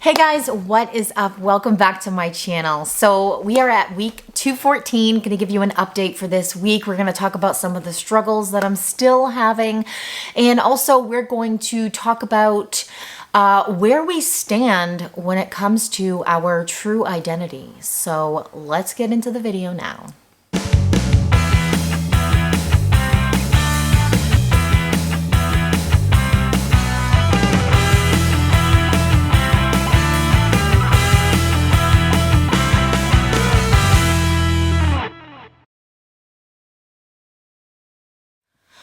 Hey guys, what is up? Welcome back to my channel. So we are at week 214. Going to give you an update for this week. We're going to talk about some of the struggles that I'm still having. And also we're going to talk about where we stand when it comes to our true identity. So let's get into the video now.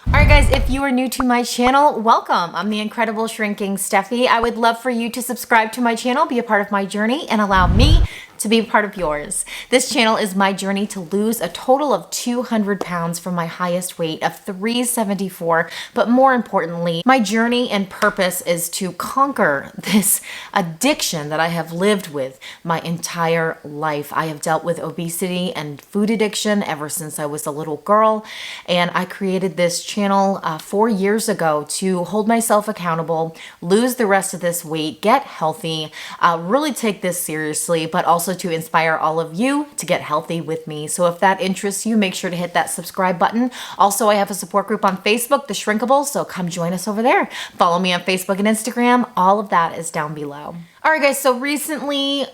Alright guys, if you are new to my channel, welcome. I'm the incredible shrinking Steffi. I would love for you to subscribe to my channel, be a part of my journey, and allow me to be a part of yours. This channel is my journey to lose a total of 200 pounds from my highest weight of 374, but more importantly, my journey and purpose is to conquer this addiction that I have lived with my entire life. I have dealt with obesity and food addiction ever since I was a little girl, and I created this channel 4 years ago to hold myself accountable, lose the rest of this weight, get healthy, really take this seriously, but also to inspire all of you to get healthy with me. So if that interests you, make sure to hit that subscribe button. Also, I have a support group on Facebook, The Shrinkables, so come join us over there. Follow me on Facebook and Instagram. All of that is down below. All right, guys, so recently,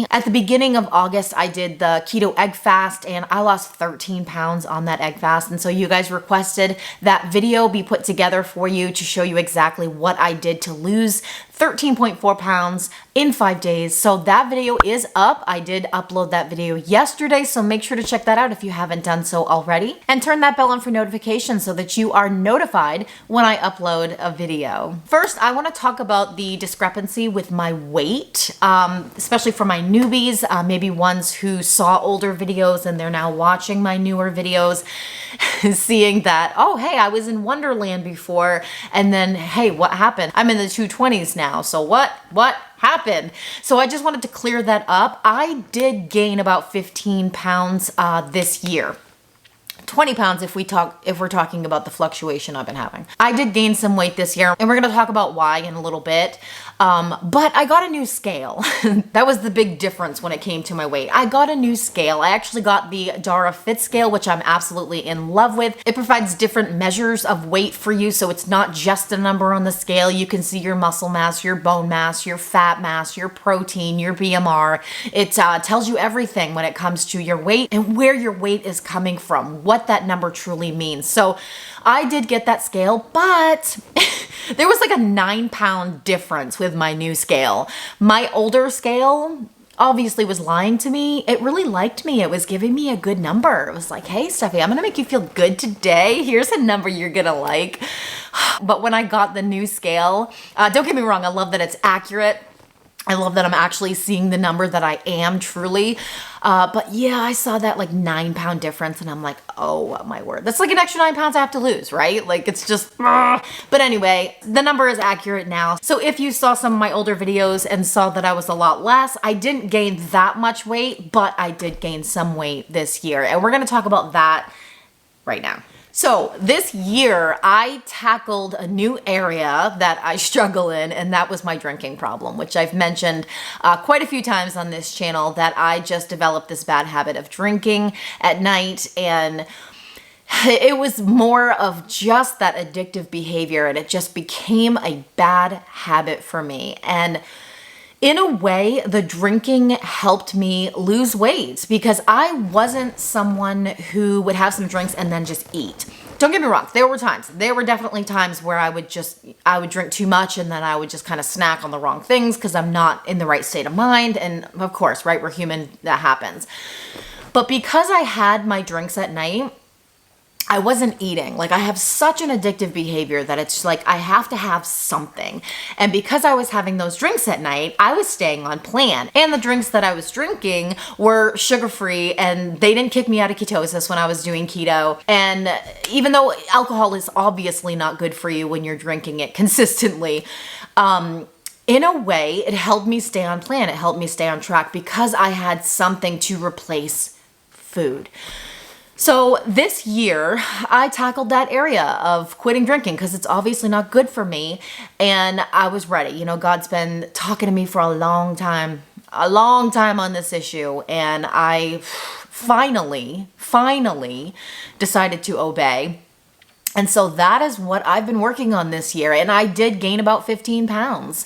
at the beginning of August, I did the keto egg fast and I lost 13 pounds on that egg fast. And so you guys requested that video be put together for you to show you exactly what I did to lose 13.4 pounds in 5 days. So that video is up. I did upload that video yesterday, so make sure to check that out if you haven't done so already. And turn that bell on for notifications so that you are notified when I upload a video. First, I want to talk about the discrepancy with my weight, especially for my newbies, maybe ones who saw older videos and they're now watching my newer videos, seeing that, oh, hey, I was in Wonderland before, and then, hey, what happened? I'm in the 220s now. So what happened? So I just wanted to clear that up. I did gain about 15 pounds this year. 20 pounds if we're talking about the fluctuation I've been having. I did gain some weight this year, and we're gonna talk about why in a little bit. But I got a new scale. That was the big difference when it came to my weight. I got a new scale. I actually got the Dara Fit scale, which I'm absolutely in love with. It provides different measures of weight for you, so it's not just a number on the scale. You can see your muscle mass, your bone mass, your fat mass, your protein, your BMR. It tells you everything when it comes to your weight and where your weight is coming from, what that number truly means. So I did get that scale, but there was like a 9-pound difference with my new scale. My older scale obviously was lying to me. It really liked me. It was giving me a good number. It was like, hey, Steffi, I'm gonna make you feel good today. Here's a number you're gonna like. But when I got the new scale, don't get me wrong, I love that it's accurate. I love that I'm actually seeing the number that I am truly. But yeah, I saw that like 9-pound difference and I'm like, oh my word. That's like an extra 9 pounds I have to lose, right? Like it's just, but anyway, the number is accurate now. So if you saw some of my older videos and saw that I was a lot less, I didn't gain that much weight, but I did gain some weight this year. And we're gonna talk about that right now. So this year I tackled a new area that I struggle in, and that was my drinking problem, which I've mentioned quite a few times on this channel, that I just developed this bad habit of drinking at night, and it was more of just that addictive behavior, and it just became a bad habit for me. And in a way, the drinking helped me lose weight because I wasn't someone who would have some drinks and then just eat. Don't get me wrong, there were definitely times where I would drink too much and then I would just kind of snack on the wrong things because I'm not in the right state of mind. And of course, right, we're human, that happens. But because I had my drinks at night, I wasn't eating. Like, I have such an addictive behavior that it's like I have to have something. And because I was having those drinks at night, I was staying on plan. And the drinks that I was drinking were sugar-free, and they didn't kick me out of ketosis when I was doing keto. And even though alcohol is obviously not good for you when you're drinking it consistently, in a way, it helped me stay on plan. It helped me stay on track because I had something to replace food. So this year, I tackled that area of quitting drinking because it's obviously not good for me. And I was ready. You know, God's been talking to me for a long time on this issue. And I finally decided to obey. And so that is what I've been working on this year. And I did gain about 15 pounds,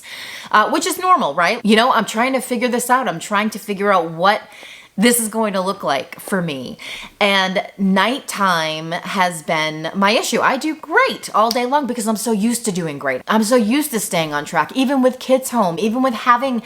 which is normal, right? You know, I'm trying to figure this out. I'm trying to figure out what this is going to look like for me. And nighttime has been my issue. I do great all day long because I'm so used to doing great. I'm so used to staying on track, even with kids home, even with having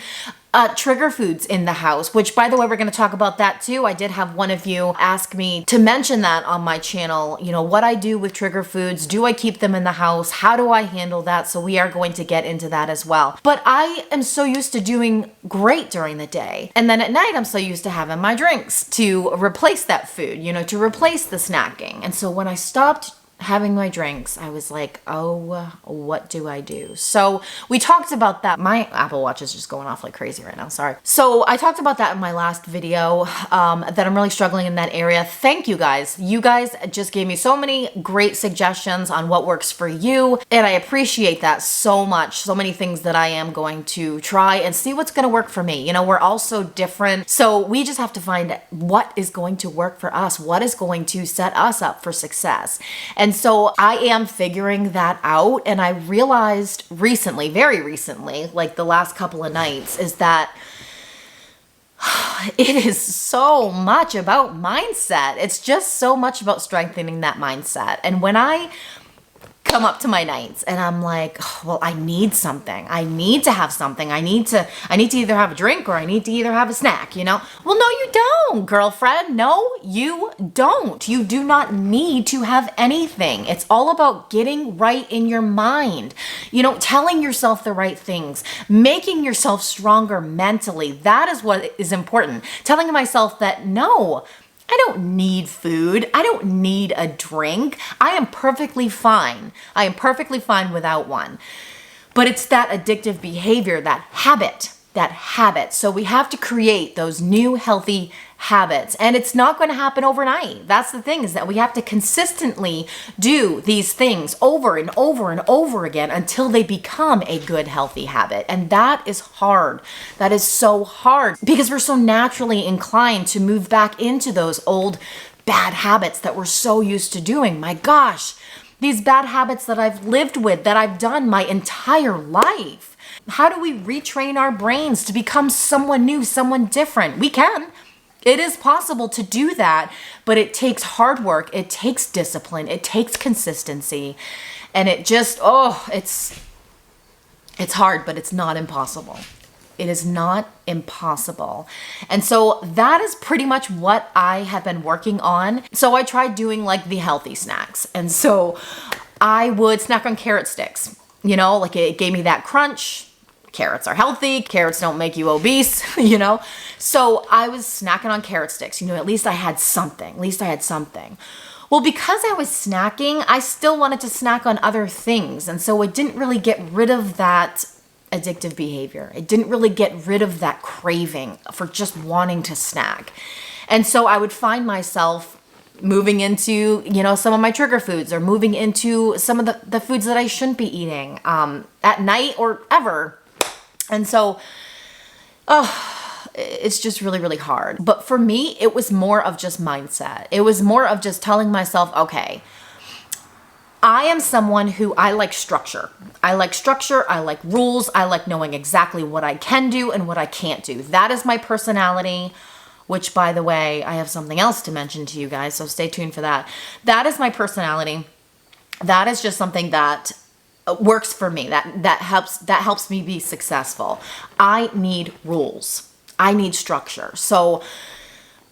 trigger foods in the house, which by the way, we're going to talk about that too. I did have one of you ask me to mention that on my channel, you know, what I do with trigger foods. Do I keep them in the house? How do I handle that? So we are going to get into that as well. But I am so used to doing great during the day. And then at night, I'm so used to having my drinks to replace that food, you know, to replace the snacking. And so when I stopped having my drinks, I was like, oh, what do I do? So we talked about that. My Apple Watch is just going off like crazy right now. Sorry. So I talked about that in my last video, that I'm really struggling in that area. Thank you guys. You guys just gave me so many great suggestions on what works for you. And I appreciate that so much. So many things that I am going to try and see what's going to work for me. You know, we're all so different. So we just have to find what is going to work for us. What is going to set us up for success. And so I am figuring that out. And I realized recently, very recently, like the last couple of nights, is that it is so much about mindset. It's just so much about strengthening that mindset. And when I come up to my nights and I'm like, oh, well, I need something. I need to have something. I need to either have a drink or I need to either have a snack, you know? Well, no, you don't, girlfriend. No, you don't. You do not need to have anything. It's all about getting right in your mind, you know, telling yourself the right things, making yourself stronger mentally. That is what is important. Telling myself that no, I don't need food. I don't need a drink. I am perfectly fine. I am perfectly fine without one. But it's that addictive behavior, that habit. So we have to create those new healthy habits. And it's not going to happen overnight. That's the thing, is that we have to consistently do these things over and over and over again until they become a good healthy habit. And that is hard. That is so hard because we're so naturally inclined to move back into those old bad habits that we're so used to doing. My gosh, these bad habits that I've lived with, that I've done my entire life. How do we retrain our brains to become someone new, someone different? We can. It is possible to do that, but it takes hard work. It takes discipline. It takes consistency. And it just, it's hard, but it's not impossible. It is not impossible. And so that is pretty much what I have been working on. So I tried doing like the healthy snacks. And so I would snack on carrot sticks. You know, like it gave me that crunch. Carrots are healthy. Carrots don't make you obese, you know? So I was snacking on carrot sticks. You know, at least I had something. Well, because I was snacking, I still wanted to snack on other things. And so it didn't really get rid of that addictive behavior. It didn't really get rid of that craving for just wanting to snack. And so I would find myself moving into, you know, some of my trigger foods or moving into some of the foods that I shouldn't be eating at night or ever. And so, it's just really, really hard. But for me, it was more of just mindset. It was more of just telling myself, okay, I am someone who I like structure. I like rules. I like knowing exactly what I can do and what I can't do. That is my personality, which, by the way, I have something else to mention to you guys, so stay tuned for that. That is my personality. That is just something that works for me. That helps me be successful. I need rules. I need structure. So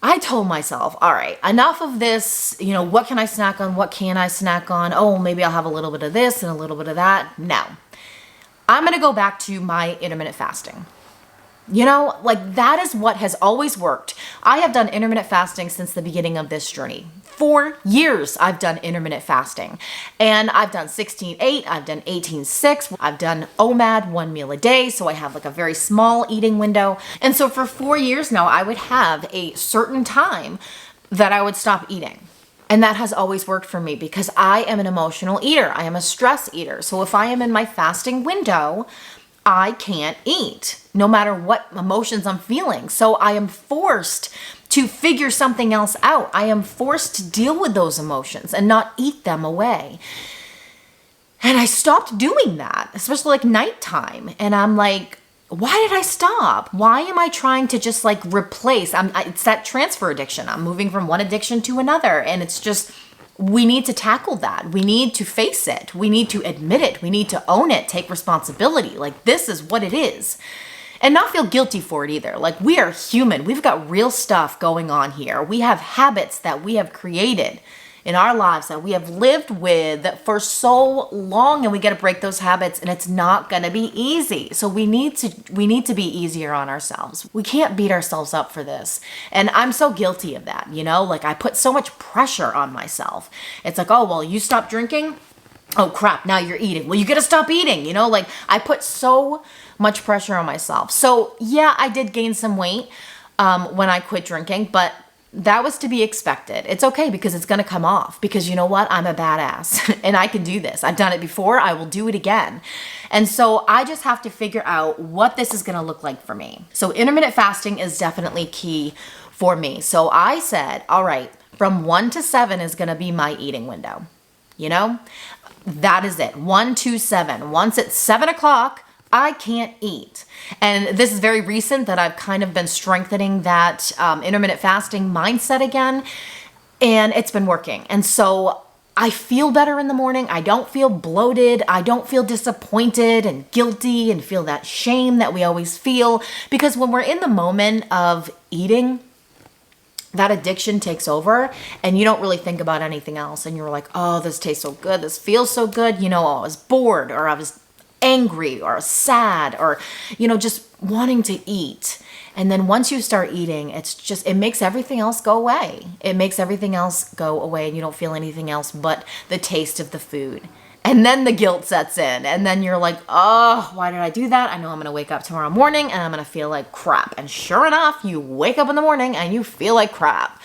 I told myself, all right, enough of this, you know, what can I snack on? What can I snack on? Oh, maybe I'll have a little bit of this and a little bit of that. No, I'm going to go back to my intermittent fasting. You know, like that is what has always worked. I have done intermittent fasting since the beginning of this journey. 4 years I've done intermittent fasting, and I've done 16-8, I've done 18-6, I've done OMAD, 1 meal a day. So I have like a very small eating window. And so for 4 years now, I would have a certain time that I would stop eating. And that has always worked for me because I am an emotional eater. I am a stress eater. So if I am in my fasting window, I can't eat no matter what emotions I'm feeling. So I am forced to figure something else out. I am forced to deal with those emotions and not eat them away. And I stopped doing that, especially like nighttime. And I'm like, why did I stop? Why am I trying to just like replace? It's that transfer addiction. I'm moving from one addiction to another. And it's just, we need to tackle that. We need to face it. We need to admit it. We need to own it, take responsibility. Like, this is what it is. And not feel guilty for it either. Like, we are human. We've got real stuff going on here. We have habits that we have created in our lives that we have lived with for so long, and we got to break those habits, and it's not going to be easy. So we need to be easier on ourselves. We can't beat ourselves up for this. And I'm so guilty of that, you know? Like, I put so much pressure on myself. It's like, oh, well, you stop drinking? Oh crap, now you're eating. Well, you got to stop eating, you know? Like, I put so much pressure on myself. So yeah, I did gain some weight when I quit drinking, but that was to be expected. It's okay because it's going to come off, because you know what? I'm a badass and I can do this. I've done it before. I will do it again. And so I just have to figure out what this is going to look like for me. So intermittent fasting is definitely key for me. So I said, all right, from 1 to 7 is going to be my eating window. You know, that is it. 1 to 7. Once it's 7 o'clock, I can't eat. And this is very recent that I've kind of been strengthening that intermittent fasting mindset again, and it's been working. And so I feel better in the morning. I don't feel bloated. I don't feel disappointed and guilty and feel that shame that we always feel, because when we're in the moment of eating, that addiction takes over and you don't really think about anything else. And you're like, oh, this tastes so good. This feels so good. You know, I was bored, or I was angry, or sad, or, you know, just wanting to eat. And then once you start eating, it makes everything else go away. It makes everything else go away, and you don't feel anything else but the taste of the food. And then the guilt sets in, and then you're like, oh, why did I do that? I know I'm going to wake up tomorrow morning and I'm going to feel like crap. And sure enough, you wake up in the morning and you feel like crap.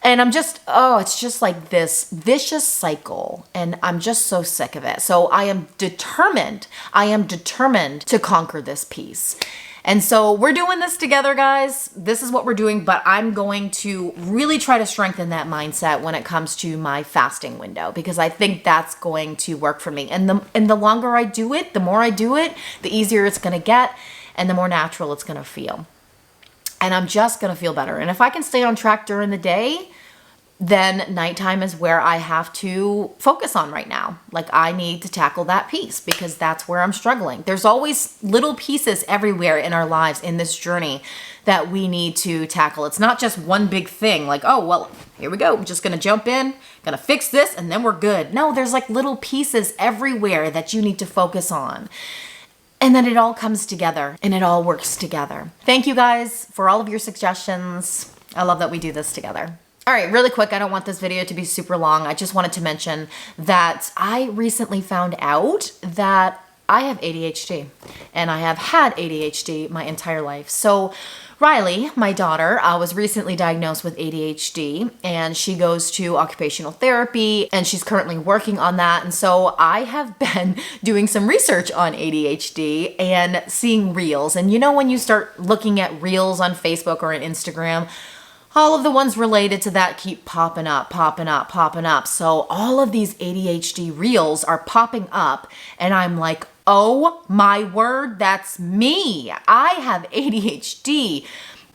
And it's just like this vicious cycle, and I'm just so sick of it. So I am determined to conquer this piece. And so we're doing this together, guys. This is what we're doing, but I'm going to really try to strengthen that mindset when it comes to my fasting window, because I think that's going to work for me. And the longer I do it, the more I do it, the easier it's going to get, and the more natural it's going to feel. And I'm just going to feel better. And if I can stay on track during the day, then nighttime is where I have to focus on right now. Like, I need to tackle that piece because that's where I'm struggling. There's always little pieces everywhere in our lives in this journey that we need to tackle. It's not just one big thing like, oh, well, here we go. I'm just going to jump in, going to fix this, and then we're good. No, there's like little pieces everywhere that you need to focus on. And then it all comes together and it all works together. Thank you guys for all of your suggestions. I love that we do this together. All right, really quick, I don't want this video to be super long. I just wanted to mention that I recently found out that I have ADHD, and I have had ADHD my entire life. So Riley, my daughter, was recently diagnosed with ADHD, and she goes to occupational therapy, and she's currently working on that. And so I have been doing some research on ADHD and seeing reels. And you know, when you start looking at reels on Facebook or on Instagram, all of the ones related to that keep popping up. So all of these ADHD reels are popping up, and I'm like, oh my word, that's me. I have ADHD.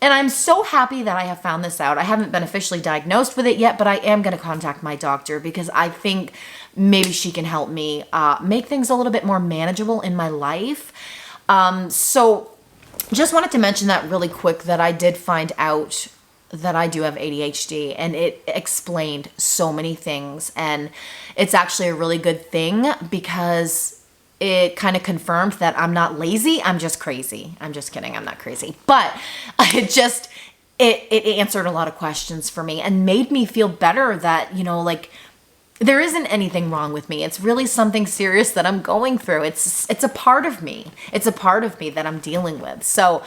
And I'm so happy that I have found this out. I haven't been officially diagnosed with it yet, but I am going to contact my doctor because I think maybe she can help me make things a little bit more manageable in my life. So just wanted to mention that really quick, that I did find out that I do have ADHD, and it explained so many things. And it's actually a really good thing because it kind of confirmed that I'm not lazy. I'm just crazy. I'm just kidding. I'm not crazy. But it answered a lot of questions for me and made me feel better that, you know, like, there isn't anything wrong with me. It's really something serious that I'm going through. It's a part of me. It's a part of me that I'm dealing with. So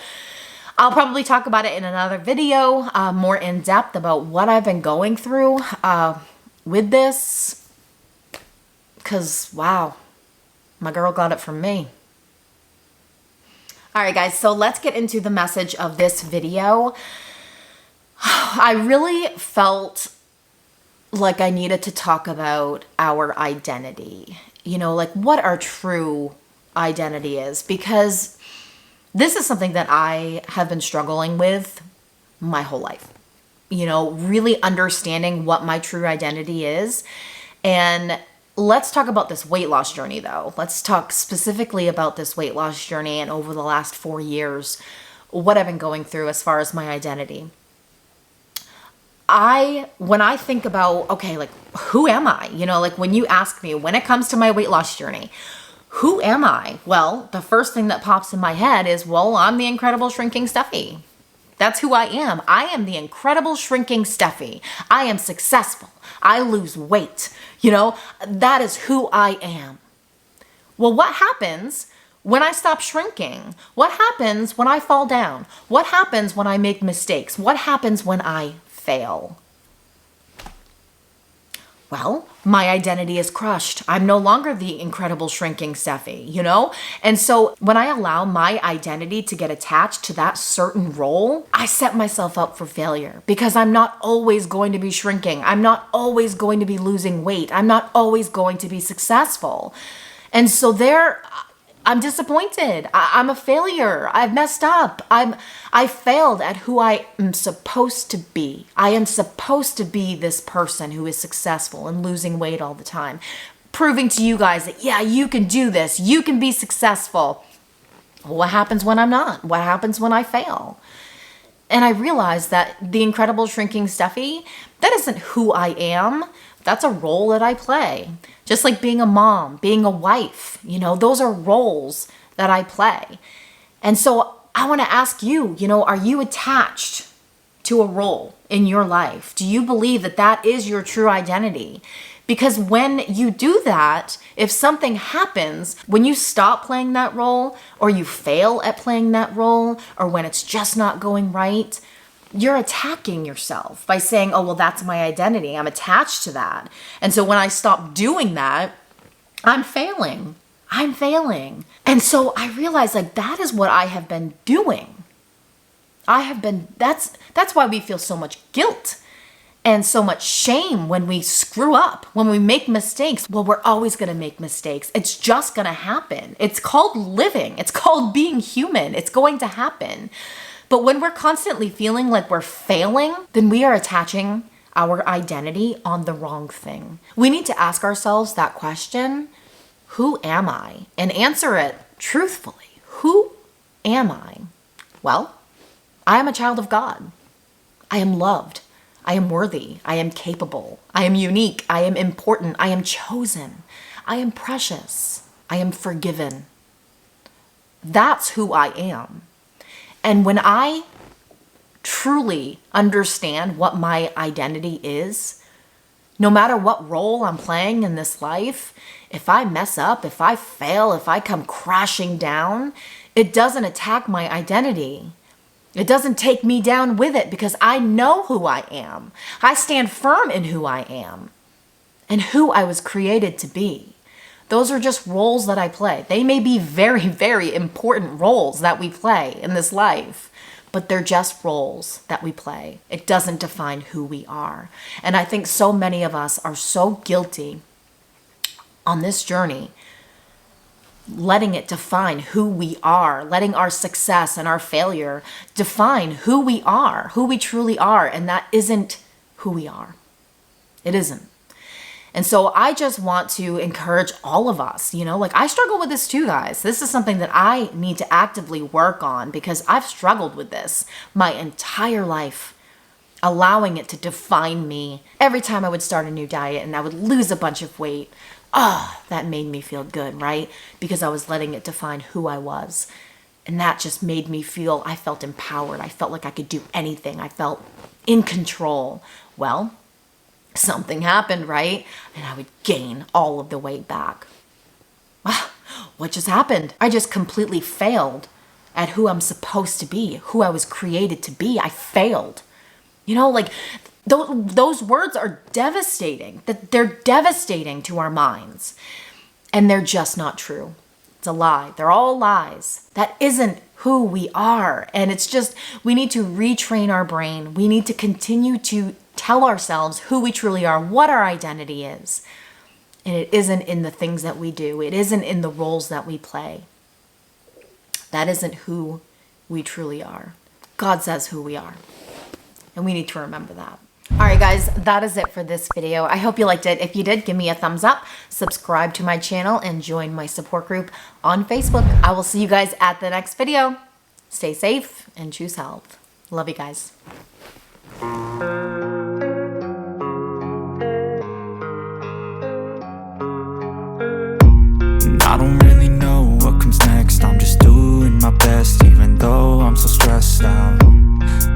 I'll probably talk about it in another video, more in depth about what I've been going through. with this because, wow, my girl got it from me. All right, guys, so let's get into the message of this video. I really felt like I needed to talk about our identity, like what our true identity is, because this is something that I have been struggling with my whole life, really understanding what my true identity is. And let's talk about this weight loss journey, though. Let's talk specifically about this weight loss journey and over the last 4 years, what I've been going through as far as my identity. When I think about, okay, like, who am I? Like when you ask me, when it comes to my weight loss journey, who am I? Well, the first thing that pops in my head is, well, I'm the incredible shrinking Steffi. That's who I am. I am the incredible shrinking Steffi. I am successful. I lose weight. That is who I am. Well, what happens when I stop shrinking? What happens when I fall down? What happens when I make mistakes? What happens when I fail? Well, my identity is crushed. I'm no longer the incredible shrinking Steffi, And so when I allow my identity to get attached to that certain role, I set myself up for failure because I'm not always going to be shrinking. I'm not always going to be losing weight. I'm not always going to be successful. And so I'm disappointed. I'm a failure. I've messed up. I failed at who I am supposed to be. I am supposed to be this person who is successful and losing weight all the time, proving to you guys that, yeah, you can do this. You can be successful. What happens when I'm not? What happens when I fail? And I realized that the incredible shrinking Steffi, that isn't who I am. That's a role that I play. Just like being a mom, being a wife, those are roles that I play. And so I want to ask you, are you attached to a role in your life? Do you believe that that is your true identity? Because when you do that, if something happens, when you stop playing that role, or you fail at playing that role, or when it's just not going right, you're attacking yourself by saying, oh, well, that's my identity. I'm attached to that. And so when I stop doing that, I'm failing. And so I realized, like, that is what I have been doing. That's why we feel so much guilt and so much shame when we screw up, when we make mistakes. Well, we're always going to make mistakes. It's just going to happen. It's called living. It's called being human. It's going to happen. But when we're constantly feeling like we're failing, then we are attaching our identity on the wrong thing. We need to ask ourselves that question, who am I? And answer it truthfully. Who am I? Well, I am a child of God. I am loved. I am worthy. I am capable. I am unique. I am important. I am chosen. I am precious. I am forgiven. That's who I am. And when I truly understand what my identity is, no matter what role I'm playing in this life, if I mess up, if I fail, if I come crashing down, it doesn't attack my identity. It doesn't take me down with it because I know who I am. I stand firm in who I am and who I was created to be. Those are just roles that I play. They may be very, very important roles that we play in this life, but they're just roles that we play. It doesn't define who we are. And I think so many of us are so guilty on this journey, letting it define who we are, letting our success and our failure define who we are, who we truly are. And that isn't who we are. It isn't. And so I just want to encourage all of us, like I struggle with this too, guys. This is something that I need to actively work on because I've struggled with this my entire life, allowing it to define me. Every time I would start a new diet and I would lose a bunch of weight, that made me feel good, right? Because I was letting it define who I was. And that just made me feel, I felt empowered. I felt like I could do anything. I felt in control. Well, something happened, right? And I would gain all of the weight back. What just happened? I just completely failed at who I'm supposed to be, who I was created to be. I failed. You know, like those words are devastating. That they're devastating to our minds. And they're just not true. It's a lie. They're all lies. That isn't who we are. And it's just, we need to retrain our brain. We need to continue to tell ourselves who we truly are, what our identity is. And it isn't in the things that we do. It isn't in the roles that we play. That isn't who we truly are. God says who we are. And we need to remember that. All right, guys, that is it for this video. I hope you liked it. If you did, give me a thumbs up, subscribe to my channel, and join my support group on Facebook. I will see you guys at the next video. Stay safe and choose health. Love you guys. I don't really know what comes next. I'm just doing my best, even though I'm so stressed out.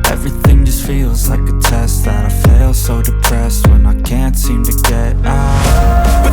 Everything just feels like a test that I fail, so depressed when I can't seem to get out.